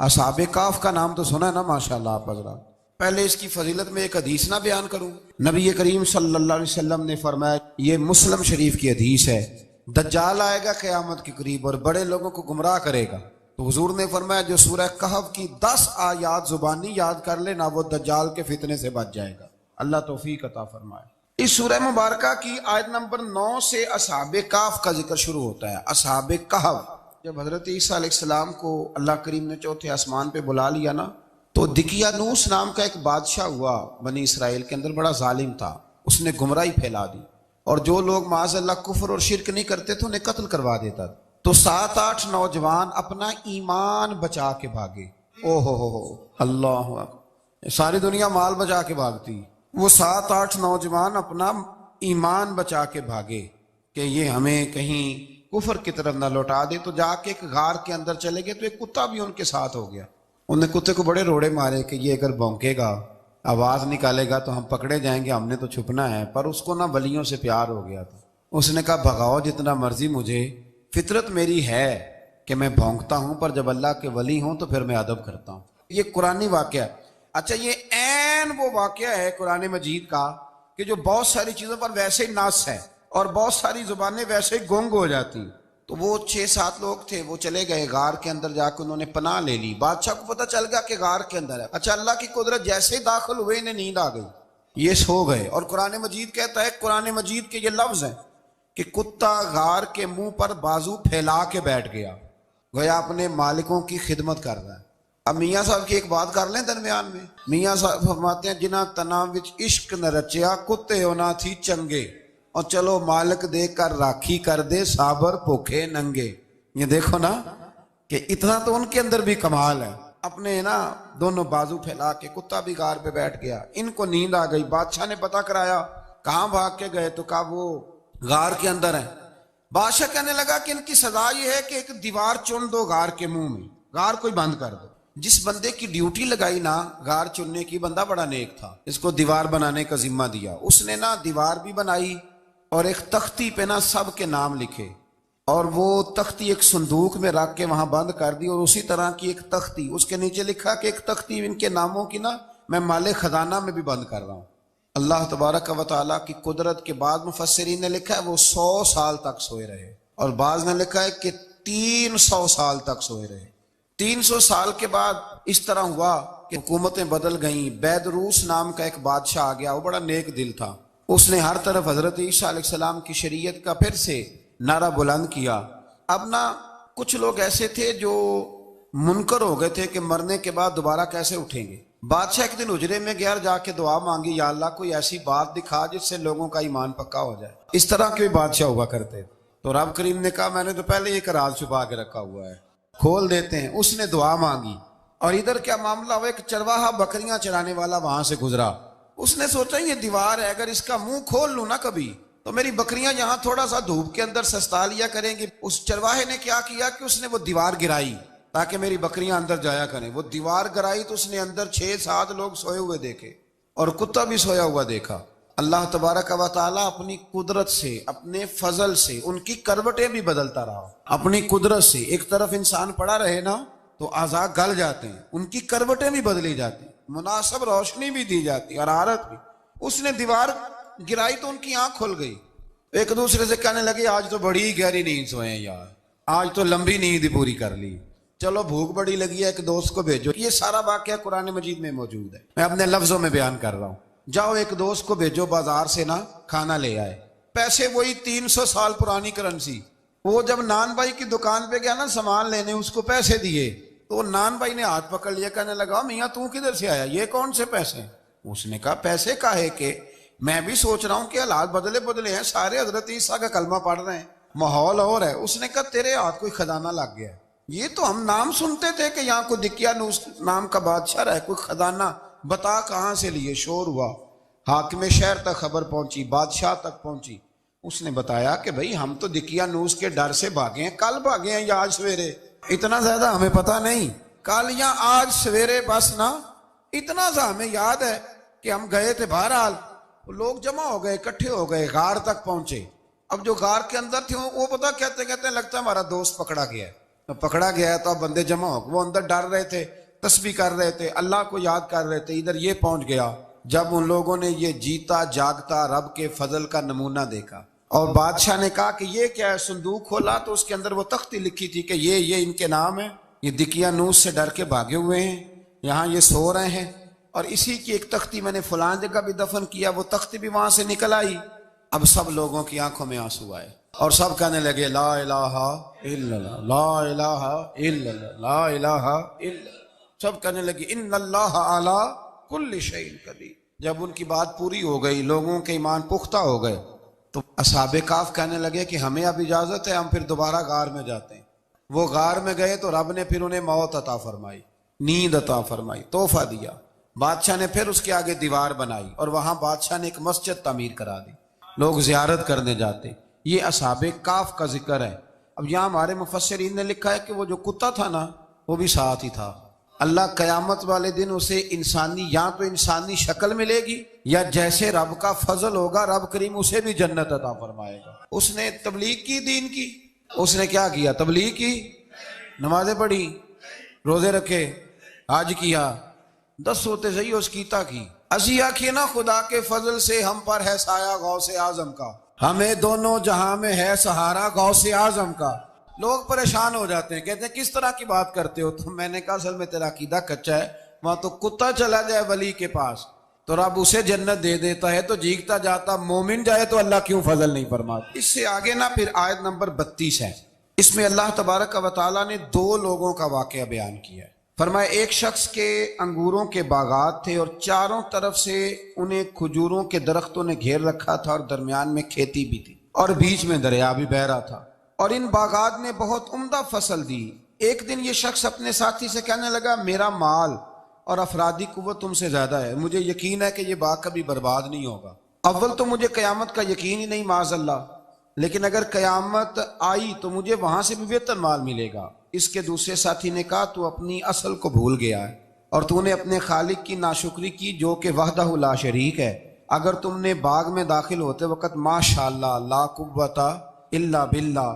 اصحاب کاف کا نام تو سنا ہے نا ماشاءاللہ آپ حضرات۔ پہلے اس کی فضیلت میں ایک حدیث نہ بیان کروں؟ نبی کریم صلی اللہ علیہ وسلم نے فرمایا، یہ مسلم شریف کی حدیث ہے، دجال آئے گا قیامت کے قریب اور بڑے لوگوں کو گمراہ کرے گا، تو حضور نے فرمایا جو سورہ کہف کی 10 آیات زبانی یاد کر لے نا، وہ دجال کے فتنے سے بچ جائے گا۔ اللہ توفیق عطا فرمائے۔ اس سورہ مبارکہ کی آیت نمبر 9 سے اصحاب کہف کا ذکر شروع ہوتا ہے۔ اصحاب کہف، جب حضرت عیسیٰ علیہ السلام کو اللہ کریم نے چوتھے آسمان پہ بلا لیا نا، تو دقیانوس نام کا ایک بادشاہ ہوا بنی اسرائیل کے اندر، بڑا ظالم تھا، اس نے گمراہی پھیلا دی، اور جو لوگ معاذ اللہ کفر اور شرک نہیں کرتے تھے انہیں قتل کروا دیتا تھا۔ تو 7-8 نوجوان اپنا ایمان بچا کے بھاگے۔ او ہو اللہ اکبر، ساری دنیا مال بچا کے بھاگتی، وہ 7-8 نوجوان اپنا ایمان بچا کے بھاگے کہ یہ ہمیں کہیں کفر کی طرف نہ لوٹا دے۔ تو جا کے ایک غار کے اندر چلے گئے، تو ایک کتا بھی ان کے ساتھ ہو گیا۔ انہوں نے کتے کو بڑے روڑے مارے کہ یہ اگر بھونکے گا، آواز نکالے گا تو ہم پکڑے جائیں گے، ہم نے تو چھپنا ہے۔ پر اس کو نہ ولیوں سے پیار ہو گیا تھا، اس نے کہا بھگاؤ جتنا مرضی مجھے، فطرت میری ہے کہ میں بھونکتا ہوں، پر جب اللہ کے ولی ہوں تو پھر میں ادب کرتا ہوں۔ یہ قرآنی واقعہ ہے۔ اچھا، یہ عین وہ واقعہ ہے قرآن مجید کا کہ جو بہت ساری چیزوں پر ویسے ہی ناس ہے اور بہت ساری زبانیں ویسے ہی گنگ ہو جاتی۔ تو وہ 6-7 لوگ تھے، وہ چلے گئے غار کے اندر، جا کے انہوں نے پناہ لے لی۔ بادشاہ کو پتہ چل گیا کہ غار کے اندر ہے۔ اچھا، اللہ کی قدرت، جیسے ہی داخل ہوئے انہیں نیند آ گئی، یہ سو گئے۔ اور قرآن مجید کہتا ہے، قرآن مجید کے یہ لفظ ہیں کہ کتا غار کے منہ پر بازو پھیلا کے بیٹھ گیا، گویا اپنے مالکوں کی خدمت کر رہا ہے۔ اب میاں صاحب کی ایک بات کر لیں درمیان میں، میاں صاحب فرماتے ہیں جنہ تنا وچ عشق نہ رچیا، کتے ہونا تھی چنگے، اور چلو مالک دے کر راکھی کر دے، صابر بھوکے ننگے۔ یہ دیکھو نا کہ اتنا تو ان کے اندر بھی کمال ہے۔ اپنے نا دونوں بازو پھیلا کے، کتا بھی غار پہ بیٹھ گیا، ان کو نیند آ گئی۔ بادشاہ نے پتہ کرایا کہاں بھاگ کے گئے، تو کہا وہ غار کے اندر ہے۔ بادشاہ کہنے لگا کہ ان کی سزا یہ ہے کہ ایک دیوار چن دو غار کے منہ میں، غار کوئی بند کر دو۔ جس بندے کی ڈیوٹی لگائی نا غار چننے کی، بندہ بڑا نیک تھا، اس کو دیوار بنانے کا ذمہ دیا، اس نے نا دیوار بھی بنائی اور ایک تختی پہ نا سب کے نام لکھے، اور وہ تختی ایک صندوق میں رکھ کے وہاں بند کر دی، اور اسی طرح کی ایک تختی اس کے نیچے لکھا کہ ایک تختی ان کے ناموں کی نا میں مال خزانہ میں بھی بند کر رہا ہوں۔ اللہ تبارک و تعالیٰ کی قدرت کے بعد مفسرین نے لکھا ہے وہ 100 سال تک سوئے رہے، اور بعض نے لکھا ہے کہ 300 سال تک سوئے رہے۔ 300 سال کے بعد اس طرح ہوا کہ حکومتیں بدل گئیں۔ بیدروس نام کا ایک بادشاہ آ گیا، وہ بڑا نیک دل تھا، اس نے ہر طرف حضرت عیسیٰ علیہ السلام کی شریعت کا پھر سے نعرہ بلند کیا۔ اب نا کچھ لوگ ایسے تھے جو منکر ہو گئے تھے کہ مرنے کے بعد دوبارہ کیسے اٹھیں گے۔ بادشاہ ایک دن حجرے میں گیا، جا کے دعا مانگی، یا اللہ کوئی ایسی بات دکھا جس سے لوگوں کا ایمان پکا ہو جائے۔ اس طرح کے بھی بادشاہ ہوا کرتے، تو رب کریم نے کہا میں نے تو پہلے ایک راز چھپا کے رکھا ہوا ہے، کھول دیتے ہیں۔ اس نے دعا مانگی، اور ادھر کیا معاملہ ہوا، ایک چرواہا بکریاں چرانے والا وہاں سے گزرا، اس نے سوچا یہ دیوار ہے، اگر اس کا منہ کھول لوں نا کبھی تو میری بکریاں یہاں تھوڑا سا دھوپ کے اندر سستا لیا کریں گی۔ اس چرواہے نے کیا کیا کہ اس نے وہ دیوار گرائی تاکہ میری بکریاں اندر جایا کریں۔ وہ دیوار گرائی تو اس نے اندر 6-7 لوگ سوئے ہوئے دیکھے، اور کتا بھی سویا ہوا دیکھا۔ اللہ تبارک و تعالیٰ اپنی قدرت سے، اپنے فضل سے ان کی کروٹیں بھی بدلتا رہا۔ اپنی قدرت سے ایک طرف انسان پڑا رہے نا تو اعضاء گل جاتے ہیں، ان کی کروٹیں بھی بدلی جاتی، مناسب روشنی بھی دی جاتی، حرارت بھی۔ اس نے دیوار گرائی تو ان کی آنکھ کھل گئی، ایک دوسرے سے کہنے لگے آج تو بڑی گہری نیند سوئے ہیں یار، آج تو لمبی نیند پوری کر لی، چلو بھوک بڑی لگی ہے ایک دوست کو بھیجو۔ یہ سارا واقعہ قرآن مجید میں موجود ہے، میں اپنے لفظوں میں بیان کر رہا ہوں۔ جاؤ ایک دوست کو بھیجو بازار سے نا کھانا لے آئے، پیسے وہی 300 سال پرانی کرنسی۔ وہ جب نان بھائی کی دکان پہ گیا نا سامان لینے، اس کو پیسے دیے تو نان بھائی نے ہاتھ پکڑ لیا، کہنے لگا میاں تو کدھر سے آیا، یہ کون سے پیسے؟ اس نے کہا پیسے کاہے کہ میں بھی سوچ رہا ہوں کہ حالات بدلے ہیں، سارے حضرت عیسیٰ کا کلمہ پڑھ رہے ہیں، ماحول اور ہے۔ اس نے کہا تیرے ہاتھ کوئی خزانہ لگ گیا ہے، یہ تو ہم نام سنتے تھے کہ یہاں کوئی دقیانوس نام کا بادشاہ رہے، کوئی خزانہ، بتا کہاں سے لیے؟ شور ہوا، حاکم شہر تک خبر پہنچی، بادشاہ تک پہنچی۔ اس نے بتایا کہ بھئی ہم تو دقیانوس کے ڈر سے بھاگے ہیں، کل بھاگے ہیں یا آج سویرے، اتنا زیادہ ہمیں پتہ نہیں، کل یا آج سویرے بس نا، اتنا سا ہمیں یاد ہے کہ ہم گئے تھے۔ بہرحال لوگ جمع ہو گئے، اکٹھے ہو گئے، غار تک پہنچے۔ اب جو غار کے اندر تھے وہ پتہ کہتے کہتے لگتا ہے ہمارا دوست پکڑا گیا ہے، پکڑا گیا تو اب بندے جمع ہو، وہ اندر ڈر رہے تھے، تسبیح کر رہے تھے، اللہ کو یاد کر رہے تھے، ادھر یہ پہنچ گیا جب ان لوگوں نے یہ جیتا جاگتا رب کے فضل کا نمونہ دیکھا۔ اور بادشاہ نے کہا کہ یہ کیا ہے، صندوق کھولا تو اس کے اندر وہ تختی لکھی تھی کہ یہ ان کے نام ہے، یہ دقیانوس سے ڈر کے بھاگے ہوئے ہیں، یہاں یہ سو رہے ہیں، اور اسی کی ایک تختی میں نے فلاں جگہ بھی دفن کیا، وہ تختی بھی وہاں سے نکل آئی۔ اب سب لوگوں کی آنکھوں میں آنسو آئے اور سب کہنے لگے لا الہ الا اللہ، لا الہ الا اللہ، لا الہ الا اللہ، سب کہنے لگے ان اللہ علی کل شیء قدیر۔ جب ان کی بات پوری ہو گئی، لوگوں کے ایمان پختہ ہو گئے، تو اصحاب کہف کہنے لگے کہ ہمیں اب اجازت ہے، ہم پھر دوبارہ غار میں جاتے ہیں۔ وہ غار میں گئے تو رب نے پھر انہیں موت عطا فرمائی، نیند عطا فرمائی، تحفہ دیا۔ بادشاہ نے پھر اس کے آگے دیوار بنائی اور وہاں بادشاہ نے ایک مسجد تعمیر کرا دی، لوگ زیارت کرنے جاتے۔ یہ اصحاب کہف کا ذکر ہے۔ اب یہاں ہمارے مفسرین نے لکھا ہے کہ وہ جو کتا تھا نا وہ بھی ساتھ ہی تھا۔ اللہ قیامت والے دن اسے انسانی، یا تو انسانی شکل ملے گی، یا جیسے رب کا فضل ہوگا رب کریم اسے بھی جنت عطا فرمائے گا۔ اس نے تبلیغ کی، دین کی، اس نے کیا کیا؟ تبلیغ کی، نمازیں پڑھی، روزے رکھے، حج کیا، 10 ہوتے صحیح اس کیتا کی۔ اسی آکھیے نا خدا کے فضل سے ہم پر ہے سایہ غوث اعظم کا، ہمیں دونوں جہاں میں ہے سہارا غوث اعظم کا۔ لوگ پریشان ہو جاتے ہیں، کہتے ہیں کس طرح کی بات کرتے ہو؟ تو میں نے کہا اصل میں تیرا عقیدہ کچا ہے۔ وہاں تو کتا چلا جائے ولی کے پاس تو رب اسے جنت دے دیتا ہے، تو جیگتا جاتا مومن جائے تو اللہ کیوں فضل نہیں فرماتا؟ اس سے آگے نا پھر آیت نمبر 32 ہے، اس میں اللہ تبارک و تعالیٰ نے 2 لوگوں کا واقعہ بیان کیا ہے۔ فرمایا ایک شخص کے انگوروں کے باغات تھے اور چاروں طرف سے انہیں کھجوروں کے درختوں نے گھیر رکھا تھا، اور درمیان میں کھیتی بھی تھی اور بیچ میں دریا بھی بہہ رہا تھا، اور ان باغات نے بہت عمدہ فصل دی۔ ایک دن یہ شخص اپنے ساتھی سے کہنے لگا میرا مال اور افرادی قوت تم سے زیادہ ہے، مجھے یقین ہے کہ یہ باغ کبھی برباد نہیں ہوگا۔ اول تو مجھے قیامت کا یقین ہی نہیں معاذ اللہ، لیکن اگر قیامت آئی تو مجھے وہاں سے بھی بہتر مال ملے گا۔ اس کے دوسرے ساتھی نے کہا تو اپنی اصل کو بھول گیا ہے اور تو نے اپنے خالق کی ناشکری کی جو کہ وحدہ لا شریک ہے۔ اگر تم نے باغ میں داخل ہوتے وقت ماشاءاللہ لا قوت الا باللہ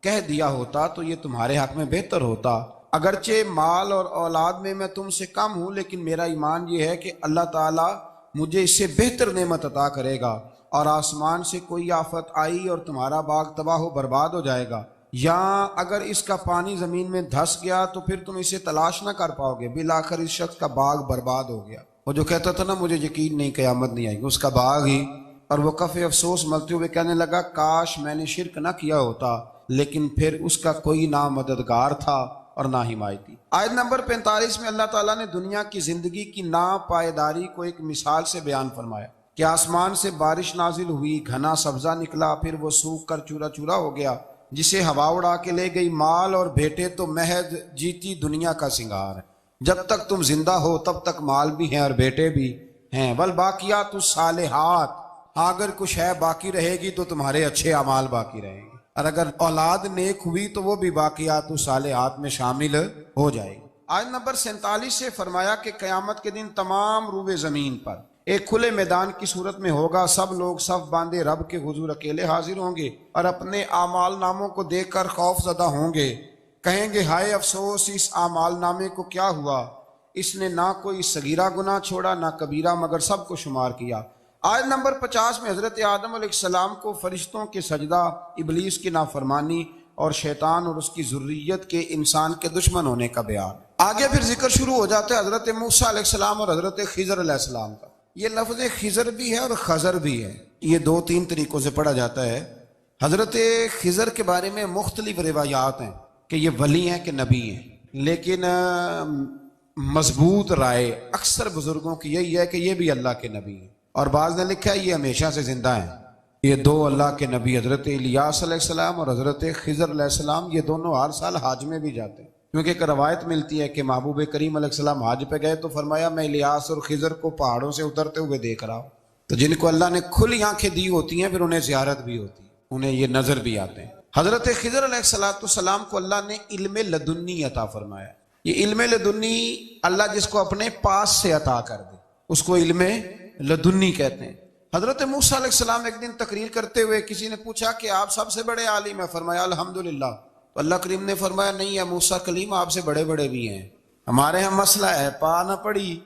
کہہ دیا ہوتا تو یہ تمہارے حق میں بہتر ہوتا۔ اگرچہ مال اور اولاد میں تم سے کم ہوں، لیکن میرا ایمان یہ ہے کہ اللہ تعالیٰ مجھے اس سے بہتر نعمت عطا کرے گا، اور آسمان سے کوئی آفت آئی اور تمہارا باغ تباہ و برباد ہو جائے گا، یا اگر اس کا پانی زمین میں دھس گیا تو پھر تم اسے تلاش نہ کر پاؤ گے۔ بالآخر اس شخص کا باغ برباد ہو گیا۔ وہ جو کہتا تھا نا مجھے یقین نہیں قیامت نہیں آئے گی، اس کا باغ ہی، اور وہ کف افسوس ملتے ہوئے کہنے لگا کاش میں نے شرک نہ کیا ہوتا، لیکن پھر اس کا کوئی نہ مددگار تھا اور نہ حمایتی۔ آیت نمبر 45 میں اللہ تعالیٰ نے دنیا کی زندگی کی ناپائیداری کو ایک مثال سے بیان فرمایا کہ آسمان سے بارش نازل ہوئی، گھنا سبزہ نکلا، پھر وہ سوکھ کر چورا چورا ہو گیا، جسے ہوا اڑا کے لے گئی۔ مال اور بیٹے تو محض جیتی دنیا کا سنگار ہے، جب تک تم زندہ ہو تب تک مال بھی ہیں اور بیٹے بھی ہیں۔ والباقیات الصالحات، اگر کچھ ہے باقی رہے گی تو تمہارے اچھے اعمال باقی رہیں گے، اور اگر اولاد نیک ہوئی تو وہ بھی باقیات الصالحات میں شامل ہو جائے گی۔ آیت نمبر 47 سے فرمایا کہ قیامت کے دن تمام روئے زمین پر ایک کھلے میدان کی صورت میں ہوگا، سب لوگ صف باندھے رب کے حضور اکیلے حاضر ہوں گے اور اپنے اعمال ناموں کو دیکھ کر خوف زدہ ہوں گے، کہیں گے ہائے افسوس اس اعمال نامے کو کیا ہوا، اس نے نہ کوئی صغیرہ گناہ چھوڑا نہ کبیرہ، مگر سب کو شمار کیا۔ آیت نمبر 50 میں حضرت آدم علیہ السلام کو فرشتوں کے سجدہ، ابلیس کی نافرمانی اور شیطان اور اس کی ذریت کے انسان کے دشمن ہونے کا بیان۔ آگے پھر ذکر شروع ہو جاتا ہے حضرت موسیٰ علیہ السلام اور حضرت خضر علیہ السلام کا۔ یہ لفظ خضر بھی ہے اور خضر بھی ہے، یہ 2-3 طریقوں سے پڑھا جاتا ہے۔ حضرت خضر کے بارے میں مختلف روایات ہیں کہ یہ ولی ہیں کہ نبی ہیں، لیکن مضبوط رائے اکثر بزرگوں کی یہی ہے کہ یہ بھی اللہ کے نبی ہیں، اور بعض نے لکھا ہے یہ ہمیشہ سے زندہ ہیں۔ یہ 2 اللہ کے نبی حضرت الیاس علیہ السلام اور حضرت خضر علیہ السلام، یہ دونوں ہر سال حج میں بھی جاتے ہیں، کیونکہ ایک روایت ملتی ہے کہ محبوب کریم علیہ السلام حج پہ گئے تو فرمایا میں الیاس اور خضر کو پہاڑوں سے اترتے ہوئے دیکھ رہا ہوں۔ تو جن کو اللہ نے کھلی آنکھیں دی ہوتی ہیں پھر انہیں زیارت بھی ہوتی ہے، انہیں یہ نظر بھی آتے ہیں۔ حضرت خضر علیہ السلام کو اللہ نے علم لدنی عطا فرمایا۔ یہ علم لدنی اللہ جس کو اپنے پاس سے عطا کر دے اس کو علم لدنی کہتے ہیں۔ حضرت موسیٰ علیہ السلام ایک دن تقریر کرتے ہوئے کسی نے پوچھا کہ آپ سب سے بڑے عالم ہیں، فرمایا الحمدللہ، تو اللہ کریم نے فرمایا نہیں ہے موسیٰ کلیم آپ سے بڑے بڑے بھی ہیں، ہمارے ہاں مسئلہ ہے پا نہ پڑی۔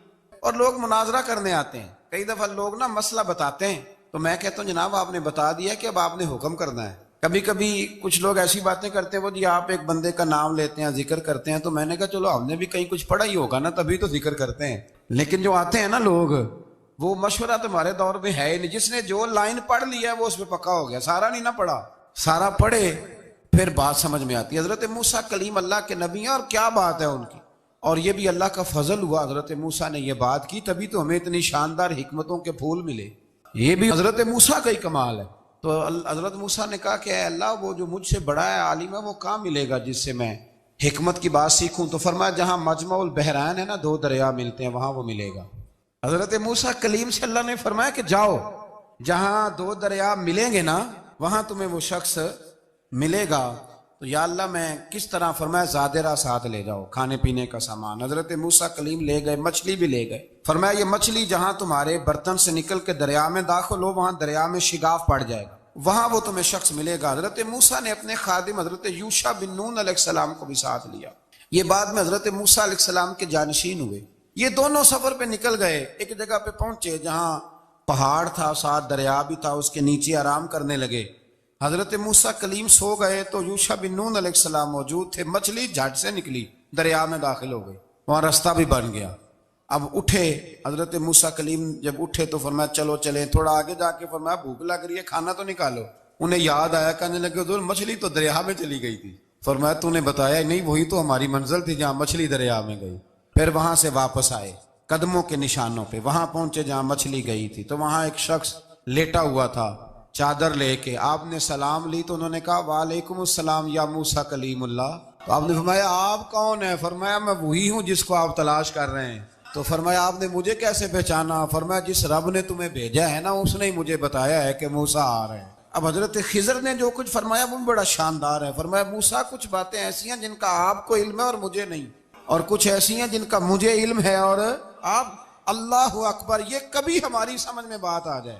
اور لوگ مناظرہ کرنے آتے ہیں، کئی دفعہ لوگ نا مسئلہ بتاتے ہیں تو میں کہتا ہوں جناب آپ نے بتا دیا کہ اب آپ نے حکم کرنا ہے۔ کبھی کبھی کچھ لوگ ایسی باتیں کرتے ہیں وہ جی آپ ایک بندے کا نام لیتے ہیں ذکر کرتے ہیں، تو میں نے کہا چلو ہم نے بھی کہیں کچھ پڑھا ہی ہوگا نا تبھی تو ذکر کرتے ہیں، لیکن جو آتے ہیں نا لوگ وہ مشورہ تمہارے دور میں ہے ہی نہیں، جس نے جو لائن پڑھ لیا ہے وہ اس پہ پکا ہو گیا، سارا نہیں نہ پڑھا، سارا پڑھے پھر بات سمجھ میں آتی ہے۔ حضرت موسیٰ کلیم اللہ کے نبی ہیں اور کیا بات ہے ان کی، اور یہ بھی اللہ کا فضل ہوا حضرت موسیٰ نے یہ بات کی تبھی تو ہمیں اتنی شاندار حکمتوں کے پھول ملے، یہ بھی حضرت موسیٰ کا ہی کمال ہے۔ تو حضرت موسیٰ نے کہا کہ اے اللہ وہ جو مجھ سے بڑا ہے عالم ہے وہ کہاں ملے گا جس سے میں حکمت کی بات سیکھوں؟ تو فرمایا جہاں مجمع البحرین ہے نا، دو دریا ملتے ہیں وہاں وہ ملے گا۔ حضرت موسیٰ کلیم سے اللہ نے فرمایا کہ جاؤ جہاں دو دریا ملیں گے نا وہاں تمہیں وہ شخص ملے گا۔ تو یا اللہ میں کس طرح؟ فرمایا زادرہ ساتھ لے جاؤ، کھانے پینے کا سامان۔ حضرت موسیٰ کلیم لے گئے، مچھلی بھی لے گئے۔ فرمایا یہ مچھلی جہاں تمہارے برتن سے نکل کے دریا میں داخل ہو وہاں دریا میں شگاف پڑ جائے گا، وہاں وہ تمہیں شخص ملے گا۔ حضرت موسیٰ نے اپنے خادم حضرت یوشع بن نون علیہ السلام کو بھی ساتھ لیا، یہ بعد میں حضرت موسیٰ علیہ السلام کے جانشین ہوئے۔ یہ دونوں سفر پہ نکل گئے، ایک جگہ پہ پہنچے جہاں پہاڑ تھا، ساتھ دریا بھی تھا، اس کے نیچے آرام کرنے لگے۔ حضرت موسیٰ کلیم سو گئے تو یوشع بن نون علیہ السلام موجود تھے، مچھلی جھٹ سے نکلی دریا میں داخل ہو گئی، وہاں راستہ بھی بن گیا۔ اب اٹھے حضرت موسیٰ کلیم، جب اٹھے تو فرمایا چلو چلیں، تھوڑا آگے جا کے فرمایا بھوک لگ رہی ہے کھانا تو نکالو۔ انہیں یاد آیا، کہنے لگے حضور مچھلی تو دریا میں چلی گئی تھی۔ فرمایا تو نے بتایا نہیں، وہی تو ہماری منزل تھی جہاں مچھلی دریا میں گئی۔ پھر وہاں سے واپس آئے قدموں کے نشانوں پہ، وہاں پہنچے جہاں مچھلی گئی تھی، تو وہاں ایک شخص لیٹا ہوا تھا چادر لے کے۔ آپ نے سلام لی تو انہوں نے کہا وعلیکم السلام یا موسیٰ کلیم اللہ۔ تو آپ نے فرمایا آپ کون ہیں؟ فرمایا میں وہی ہوں جس کو آپ تلاش کر رہے ہیں۔ تو فرمایا آپ نے مجھے کیسے پہچانا؟ فرمایا جس رب نے تمہیں بھیجا ہے نا اس نے ہی مجھے بتایا ہے کہ موسیٰ آ رہے ہیں۔ اب حضرت خضر نے جو کچھ فرمایا وہ بڑا شاندار ہے۔ فرمایا موسیٰ کچھ باتیں ایسی ہیں جن کا آپ کو علم ہے اور مجھے نہیں، اور کچھ ایسی ہیں جن کا مجھے علم ہے اور آپ۔ اللہ اکبر، یہ کبھی ہماری سمجھ میں بات آ جائے،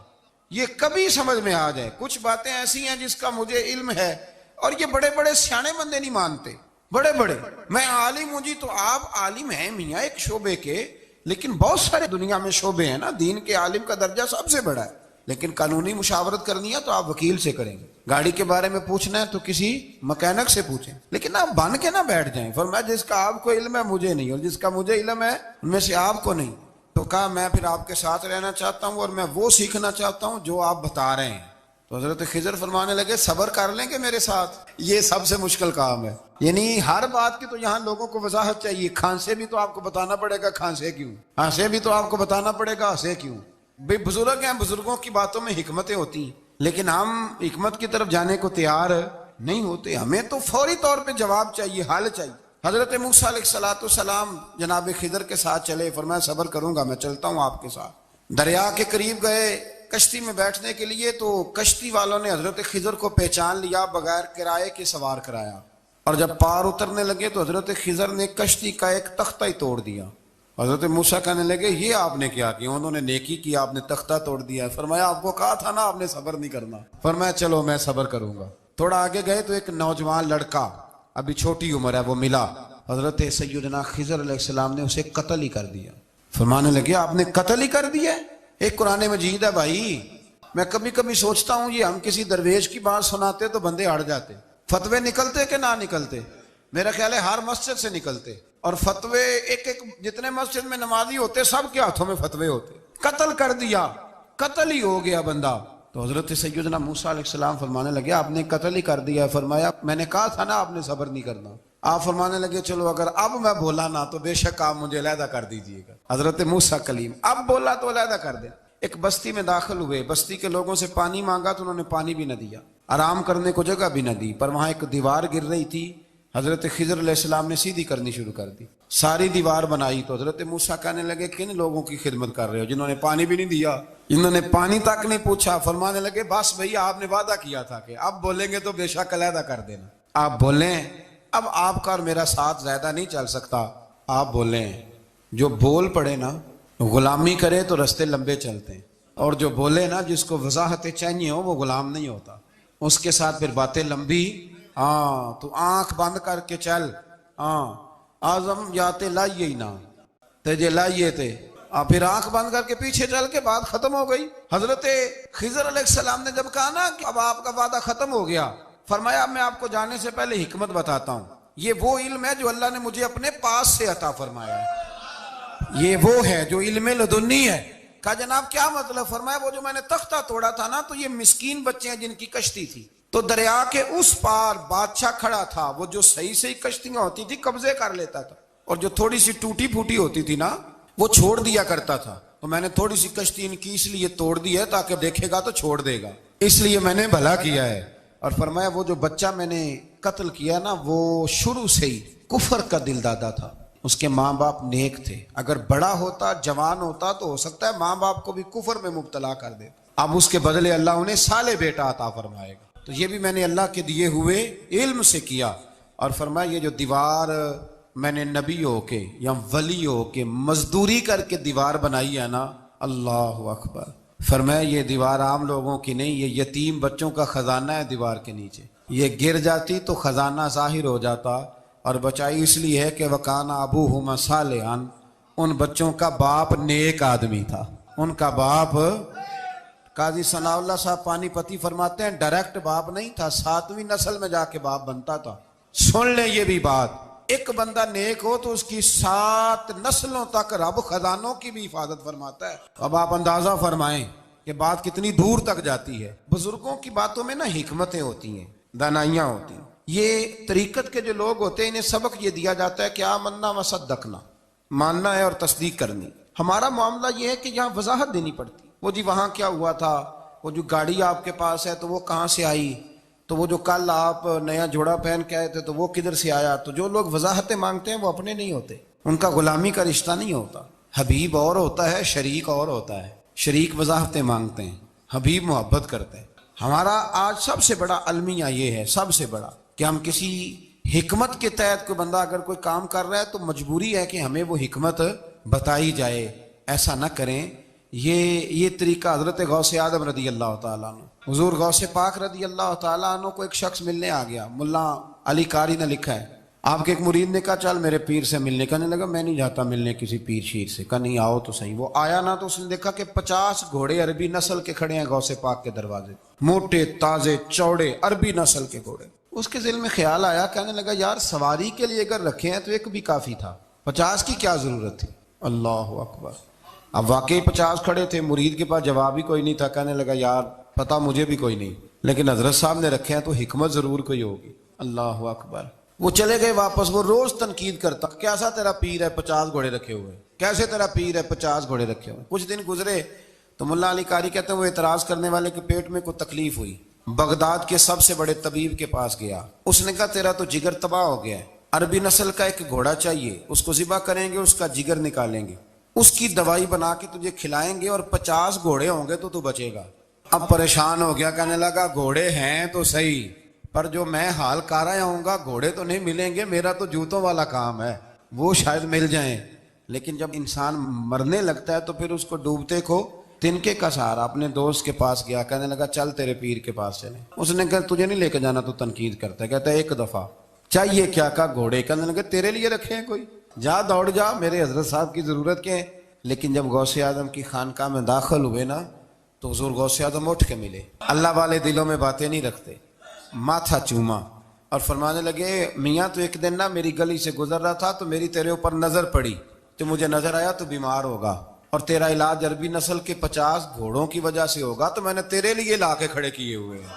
یہ کبھی سمجھ میں آ جائے، کچھ باتیں ایسی ہیں جس کا مجھے علم ہے، اور یہ بڑے بڑے سیانے بندے نہیں مانتے، بڑے بڑے میں عالم ہوں جی، تو آپ عالم ہیں میاں ایک شعبے کے، لیکن بہت سارے دنیا میں شعبے ہیں نا، دین کے عالم کا درجہ سب سے بڑا ہے، لیکن قانونی مشاورت کرنی ہے تو آپ وکیل سے کریں گے، گاڑی کے بارے میں پوچھنا ہے تو کسی مکینک سے پوچھیں، لیکن آپ بن کے نہ بیٹھ جائیں۔ فرمایا جس کا آپ کو علم ہے مجھے نہیں، اور جس کا مجھے علم ہے ان میں سے آپ کو نہیں۔ تو کہا میں پھر آپ کے ساتھ رہنا چاہتا ہوں اور میں وہ سیکھنا چاہتا ہوں جو آپ بتا رہے ہیں۔ تو حضرت خضر فرمانے لگے صبر کر لیں گے میرے ساتھ، یہ سب سے مشکل کام ہے، یعنی ہر بات کی تو یہاں لوگوں کو وضاحت چاہیے، کھانسے بھی تو آپ کو بتانا پڑے گا کھانسے کیوں، ہنسے بھی تو آپ کو بتانا پڑے گا ہنسے کیوں۔ بھئی بزرگ ہیں، بزرگوں کی باتوں میں حکمتیں ہوتی ہیں، لیکن ہم حکمت کی طرف جانے کو تیار نہیں ہوتے، ہمیں تو فوری طور پہ جواب چاہیے، حل چاہیے۔ حضرت موسیٰ علیہ السلام جناب خضر کے ساتھ چلے، فرمایا صبر کروں گا، میں چلتا ہوں آپ کے ساتھ۔ دریا کے قریب گئے کشتی میں بیٹھنے کے لیے، تو کشتی والوں نے حضرت خضر کو پہچان لیا، بغیر کرائے کے سوار کرایا، اور جب پار اترنے لگے تو حضرت خضر نے کشتی کا ایک تختہ ہی توڑ دیا۔ حضرت موسیٰ کہنے لگے یہ آپ نے کیا کیا؟ انہوں نے نیکی کی، آپ نے تختہ توڑ دیا۔ فرمایا آپ کو کہا تھا نا آپ نے صبر نہیں کرنا۔ فرمایا چلو میں صبر کروں گا۔ تھوڑا آگے گئے تو ایک نوجوان لڑکا، ابھی چھوٹی عمر ہے، وہ ملا، حضرت سیدنا خضر علیہ السلام نے اسے قتل ہی کر دیا۔ فرمانے لگے آپ نے قتل ہی کر دیا؟ ایک قرآن مجید ہے بھائی، میں کبھی کبھی سوچتا ہوں یہ ہم کسی درویش کی بات سناتے تو بندے ہٹ جاتے، فتوے نکلتے کہ نہ نکلتے؟ میرا خیال ہے ہر مسجد سے نکلتے، اور فتوے ایک جتنے مسجد میں نمازی ہوتے سب کے ہاتھوں میں فتوے ہوتے۔ قتل کر دیا، قتل ہی ہو گیا بندہ۔ تو حضرت سیدنا موسیٰ علیہ السلام فرمانے لگے آپ نے قتل ہی کر دیا۔ فرمایا میں نے کہا تھا نا آپ نے صبر نہیں کرنا۔ آپ فرمانے لگے چلو اگر اب میں بولا نا تو بے شک آپ مجھے علیحدہ کر دیجئے گا۔ حضرت موسیٰ کلیم اب بولا تو علیحدہ کر دیں۔ ایک بستی میں داخل ہوئے، بستی کے لوگوں سے پانی مانگا تو انہوں نے پانی بھی نہ دیا، آرام کرنے کو جگہ بھی نہ دی، پر وہاں ایک دیوار گر رہی تھی، حضرت خضر علیہ السلام نے سیدھی کرنی شروع کر دی، ساری دیوار بنائی۔ تو حضرت موسیٰ کہنے لگے کن لوگوں کی خدمت کر رہے ہو جنہوں نے پانی بھی نہیں دیا، انہوں نے پانی تک نہیں پوچھا۔ فرمانے لگے بس بھئی آپ نے وعدہ کیا تھا کہ اب بولیں گے تو بے شک علیحدہ کر دینا، آپ بولیں، اب آپ کا اور میرا ساتھ زیادہ نہیں چل سکتا، آپ بولیں۔ جو بول پڑے نا، غلامی کرے تو رستے لمبے چلتے ہیں، اور جو بولے نا جس کو وضاحتیں چاہیے ہو وہ غلام نہیں ہوتا، اس کے ساتھ پھر باتیں لمبی ہاں تو آنکھ بند کر کے چل، ہاں آزم جاتے لائیے ہی نہ تجھے لائیے تھے، پھر آنکھ بند کر کے پیچھے چل کے بات ختم ہو گئی۔ حضرت خضر علیہ السلام نے جب کہا نا کہ اب آپ کا وعدہ ختم ہو گیا، فرمایا اب میں آپ کو جانے سے پہلے حکمت بتاتا ہوں، یہ وہ علم ہے جو اللہ نے مجھے اپنے پاس سے عطا فرمایا ہے، یہ وہ ہے جو علم لدنی ہے۔ کہا جناب کیا مطلب؟ فرمایا وہ جو میں نے تختہ توڑا تھا نا، تو یہ مسکین بچے ہیں جن کی کشتی تھی، تو دریا کے اس پار بادشاہ کھڑا تھا، وہ جو صحیح صحیح کشتیاں ہوتی تھی قبضے کر لیتا تھا، اور جو تھوڑی سی ٹوٹی پھوٹی ہوتی تھی نا وہ چھوڑ دیا کرتا تھا۔ تو میں نے تھوڑی سی کشتی ان کی اس لیے توڑ دی ہے تاکہ دیکھے گا تو چھوڑ دے گا، اس لیے میں نے بھلا کیا ہے۔ اور فرمایا وہ جو بچہ میں نے قتل کیا نا، وہ شروع سے ہی کفر کا دل دادا تھا، اس کے ماں باپ نیک تھے، اگر بڑا ہوتا جوان ہوتا تو ہو سکتا ہے ماں باپ کو بھی کفر میں مبتلا کر دے، اب اس کے بدلے اللہ انہیں صالح بیٹا عطا فرمائے گا۔ تو یہ بھی میں نے اللہ کے دیے ہوئے علم سے کیا۔ اور فرمایا یہ جو دیوار میں نے نبی ہو کے یا ولی ہو کے مزدوری کر کے دیوار بنائی ہے نا، اللہ اکبر، فرمایا یہ دیوار عام لوگوں کی نہیں، یہ یتیم بچوں کا خزانہ ہے دیوار کے نیچے، یہ گر جاتی تو خزانہ ظاہر ہو جاتا، اور بچائی اس لیے ہے کہ وَكَانَ أَبُوهُمَا صَالِحًا، ان بچوں کا باپ نیک آدمی تھا، ان کا باپ، قاضی ثناء اللہ صاحب پانی پتی فرماتے ہیں ڈائریکٹ باپ نہیں تھا، 7ویں نسل میں جا کے باپ بنتا تھا۔ سن لیں یہ بھی بات، ایک بندہ نیک ہو تو اس کی 7 نسلوں تک رب خزانوں کی بھی حفاظت فرماتا ہے۔ اب آپ اندازہ فرمائیں کہ بات کتنی دور تک جاتی ہے۔ بزرگوں کی باتوں میں نا حکمتیں ہوتی ہیں، دانائیاں ہوتی ہیں۔ یہ طریقت کے جو لوگ ہوتے ہیں انہیں سبق یہ دیا جاتا ہے کہ آمنا و صدقنا، ماننا ہے اور تصدیق کرنی۔ ہمارا معاملہ یہ ہے کہ یہاں وضاحت دینی پڑتی، وہ جی وہاں کیا ہوا تھا، وہ جو گاڑی آپ کے پاس ہے تو وہ کہاں سے آئی، تو وہ جو کل آپ نیا جوڑا پہن کے آئے تھے تو وہ کدھر سے آیا۔ تو جو لوگ وضاحتیں مانگتے ہیں وہ اپنے نہیں ہوتے، ان کا غلامی کا رشتہ نہیں ہوتا۔ حبیب اور ہوتا ہے، شریک اور ہوتا ہے۔ شریک وضاحتیں مانگتے ہیں، حبیب محبت کرتے ہیں۔ ہمارا آج سب سے بڑا المیہ یہ ہے، سب سے بڑا، کہ ہم کسی حکمت کے تحت کوئی بندہ اگر کوئی کام کر رہا ہے تو مجبوری ہے کہ ہمیں وہ حکمت بتائی جائے، ایسا نہ کریں۔ یہ طریقہ حضرت غوث اعظم رضی اللہ تعالیٰ عنہ، حضور غوث پاک رضی اللہ تعالیٰ عنہ کو ایک شخص ملنے آ گیا، ملا علی قاری نے لکھا ہے، آپ کے ایک مرید نے کہا چل میرے پیر سے ملنے، کہنے لگا میں نہیں جاتا ملنے کسی پیر شیر سے، کہا نہیں آؤ تو صحیح۔ وہ آیا نا تو اس نے دیکھا کہ 50 گھوڑے عربی نسل کے کھڑے ہیں غوث پاک کے دروازے، موٹے تازے چوڑے عربی نسل کے گھوڑے۔ اس کے ذہن میں خیال آیا، کہنے لگا یار سواری کے لیے اگر رکھے ہیں تو ایک بھی کافی تھا، 50 کی کیا ضرورت تھی؟ اللہ اکبر۔ اب واقعی 50 کھڑے تھے، مرید کے پاس جواب ہی کوئی نہیں تھا، کہنے لگا یار پتہ مجھے بھی کوئی نہیں، لیکن حضرت صاحب نے رکھے ہیں تو حکمت ضرور کوئی ہوگی۔ اللہ اکبر۔ وہ چلے گئے واپس، وہ روز تنقید کرتا، کیسا تیرا پیر ہے 50 گھوڑے رکھے ہوئے، کیسے تیرا پیر ہے 50 گھوڑے رکھے ہوئے۔ کچھ دن گزرے تو ملا علی قاری کہتے ہیں وہ اعتراض کرنے والے کے پیٹ میں کوئی تکلیف ہوئی، بغداد کے سب سے بڑے طبیب کے پاس گیا، اس نے کہا تیرا تو جگر تباہ ہو گیا ہے، عربی نسل کا ایک گھوڑا چاہیے، اس کو ذبح کریں گے، اس کا جگر نکالیں گے، اس کی دوائی بنا کے تجھے کھلائیں گے، اور 50 گھوڑے ہوں گے تو بچے گا۔ اب پریشان ہو گیا، کہنے لگا گھوڑے ہیں تو صحیح، پر جو میں حال کر رہا ہوں گا گھوڑے تو نہیں ملیں گے، میرا تو جوتوں والا کام ہے، وہ شاید مل جائیں۔ لیکن جب انسان مرنے لگتا ہے تو پھر اس کو ڈوبتے کو تنکے کا سہارا۔ اپنے دوست کے پاس گیا، کہنے لگا چل تیرے پیر کے پاس چلیں۔ اس نے کہا تجھے نہیں لے کے جانا، تو تنقید کرتا ہے، کہتا ہے ایک دفعہ چاہیے کیا، کہا گھوڑے، کہنے لگا تیرے لیے رکھے ہیں کوئی، جا دوڑ جا، میرے حضرت صاحب کی ضرورت کیا ہے۔ لیکن جب غوث اعظم کی خانقاہ میں داخل ہوئے نا تو حضور غوث اعظم اٹھ کے ملے، اللہ والے دلوں میں باتیں نہیں رکھتے، ماتھا چوما اور فرمانے لگے میاں تو ایک دن نا میری گلی سے گزر رہا تھا تو میری تیرے اوپر نظر پڑی، تو مجھے نظر آیا تو بیمار ہوگا اور تیرا علاج عربی نسل کے 50 گھوڑوں کی وجہ سے ہوگا، تو میں نے تیرے لیے لا کے کھڑے کیے ہوئے ہیں،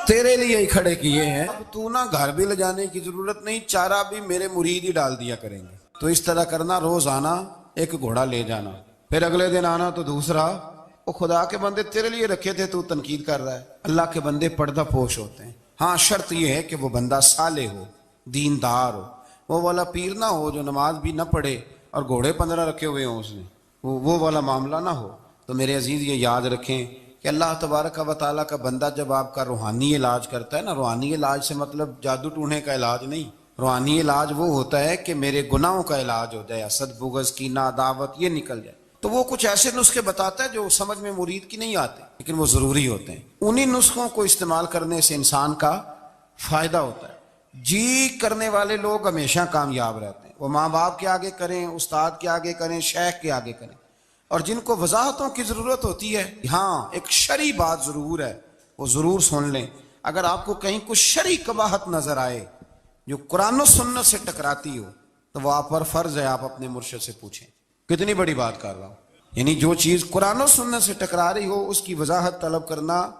تیرے لیے ہی کھڑے کیے ہیں، اب تو نا گھر بھی لے جانے کی ضرورت نہیں، چارہ بھی میرے مرید ہی ڈال دیا کریں گے۔ تو اس طرح کرنا، روز آنا ایک گھوڑا لے جانا، پھر اگلے دن آنا تو دوسرا۔ وہ خدا کے بندے تیرے لیے رکھے تھے، تو تنقید کر رہا ہے۔ اللہ کے بندے پردہ پوش ہوتے ہیں، ہاں شرط یہ ہے کہ وہ بندہ صالح ہو، دیندار ہو، وہ والا پیر نہ ہو جو نماز بھی نہ پڑھے اور گھوڑے 15 رکھے ہوئے ہوں اس نے، وہ والا معاملہ نہ ہو۔ تو میرے عزیز یہ یاد رکھیں کہ اللہ تبارک و تعالیٰ کا بندہ جب آپ کا روحانی علاج کرتا ہے نا، روحانی علاج سے مطلب جادو ٹونے کا علاج نہیں، روحانی علاج وہ ہوتا ہے کہ میرے گناہوں کا علاج ہو جائے، حسد بغض کینہ عداوت یہ نکل جائے، تو وہ کچھ ایسے نسخے بتاتا ہے جو سمجھ میں مرید کی نہیں آتے لیکن وہ ضروری ہوتے ہیں۔ انہی نسخوں کو استعمال کرنے سے انسان کا فائدہ ہوتا ہے۔ جی کرنے والے لوگ ہمیشہ کامیاب رہتے ہیں، وہ ماں باپ کے آگے کریں، استاد کے آگے کریں، شیخ کے آگے کریں۔ اور جن کو وضاحتوں کی ضرورت ہوتی ہے، ہاں ایک شرعی بات ضرور ہے، وہ ضرور سن لیں۔ اگر آپ کو کہیں کچھ شرعی قباحت نظر آئے جو قرآن و سنت سے ٹکراتی ہو تو وہ آپ پر فرض ہے آپ اپنے مرشد سے پوچھیں۔ کتنی بڑی بات کر رہا ہوں، یعنی جو چیز قرآن و سنت سے ٹکرا رہی ہو اس کی وضاحت طلب کرنا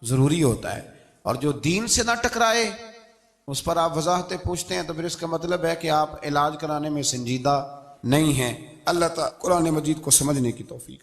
ضروری ہوتا ہے، اور جو دین سے نہ ٹکرائے اس پر آپ وضاحتیں پوچھتے ہیں تو پھر اس کا مطلب ہے کہ آپ علاج کرانے میں سنجیدہ نہیں ہیں۔ اللہ تعالیٰ قرآن مجید کو سمجھنے کی توفیق